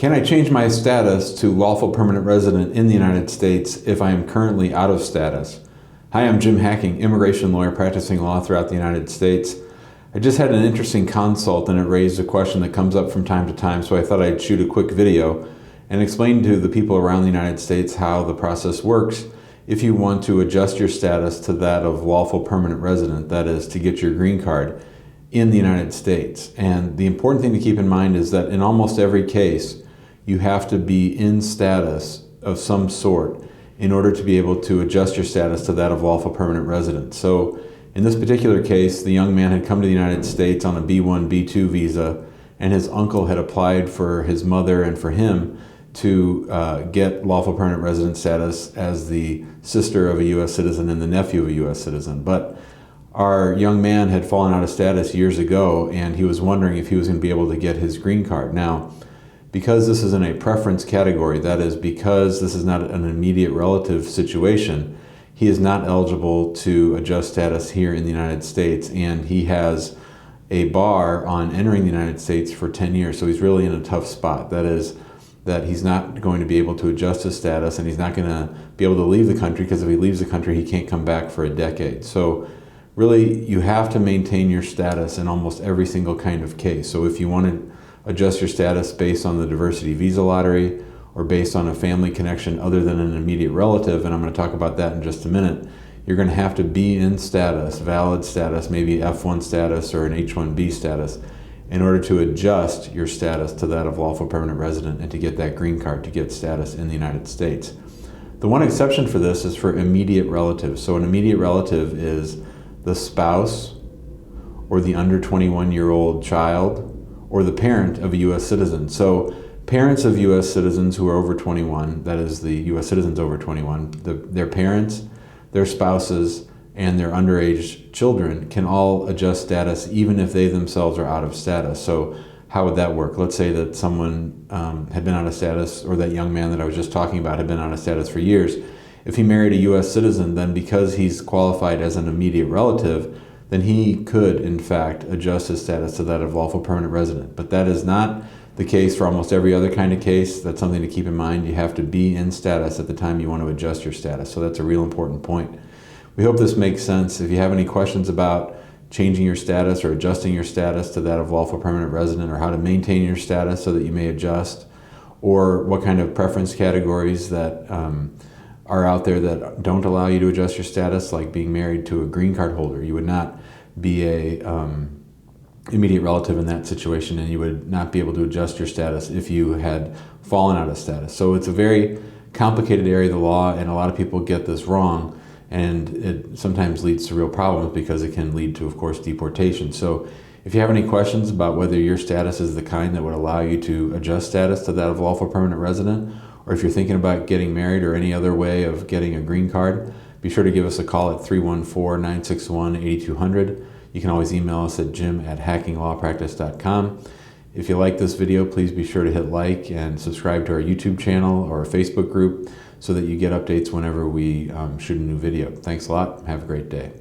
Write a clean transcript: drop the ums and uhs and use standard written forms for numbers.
Can I change my status to lawful permanent resident in the United States if I am currently out of status? Hi, I'm Jim Hacking, immigration lawyer practicing law throughout the United States. I just had an interesting consult and it raised a question that comes up from time to time, so I thought I'd shoot a quick video and explain to the people around the United States how the process works if you want to adjust your status to that of lawful permanent resident, that is, to get your green card in the United States. And the important thing to keep in mind is that in almost every case, you have to be in status of some sort in order to be able to adjust your status to that of lawful permanent resident. So in this particular case, the young man had come to the United States on a B1, B2 visa, and his uncle had applied for his mother and for him to get lawful permanent resident status as the sister of a U.S. citizen and the nephew of a U.S. citizen. But our young man had fallen out of status years ago, and he was wondering if he was going to be able to get his green card. Now, because this is in a preference category, that is, because this is not an immediate relative situation, he is not eligible to adjust status here in the United States, and he has a bar on entering the United States for 10 years, so he's really in a tough spot. That is, that he's not going to be able to adjust his status, and he's not going to be able to leave the country, because if he leaves the country, he can't come back for a decade. So really, you have to maintain your status in almost every single kind of case. So if you want to adjust your status based on the diversity visa lottery or based on a family connection other than an immediate relative, and I'm going to talk about that in just a minute, you're going to have to be in status, valid status, maybe F1 status or an H1B status, in order to adjust your status to that of lawful permanent resident and to get that green card, to get status in the United States. The one exception for this is for immediate relatives. So an immediate relative is the spouse or the under 21-year-old child or the parent of a U.S. citizen. So parents of U.S. citizens who are over 21, that is the U.S. citizens over 21, their parents, their spouses, and their underage children can all adjust status even if they themselves are out of status. So how would that work? Let's say that someone had been out of status, or that young man that I was just talking about had been out of status for years. If he married a U.S. citizen, then because he's qualified as an immediate relative, then he could, in fact, adjust his status to that of lawful permanent resident. But that is not the case for almost every other kind of case. That's something to keep in mind. You have to be in status at the time you want to adjust your status. So that's a real important point. We hope this makes sense. If you have any questions about changing your status or adjusting your status to that of lawful permanent resident, or how to maintain your status so that you may adjust, or what kind of preference categories that are out there that don't allow you to adjust your status, like being married to a green card holder. You would not be a immediate relative in that situation, and you would not be able to adjust your status if you had fallen out of status. So it's a very complicated area of the law, and a lot of people get this wrong, and it sometimes leads to real problems because it can lead to, of course, deportation. So if you have any questions about whether your status is the kind that would allow you to adjust status to that of lawful permanent resident, or if you're thinking about getting married or any other way of getting a green card, be sure to give us a call at 314-961-8200. You can always email us at jim@hackinglawpractice.com. If you like this video, please be sure to hit like and subscribe to our YouTube channel or our Facebook group so that you get updates whenever we shoot a new video. Thanks a lot. Have a great day.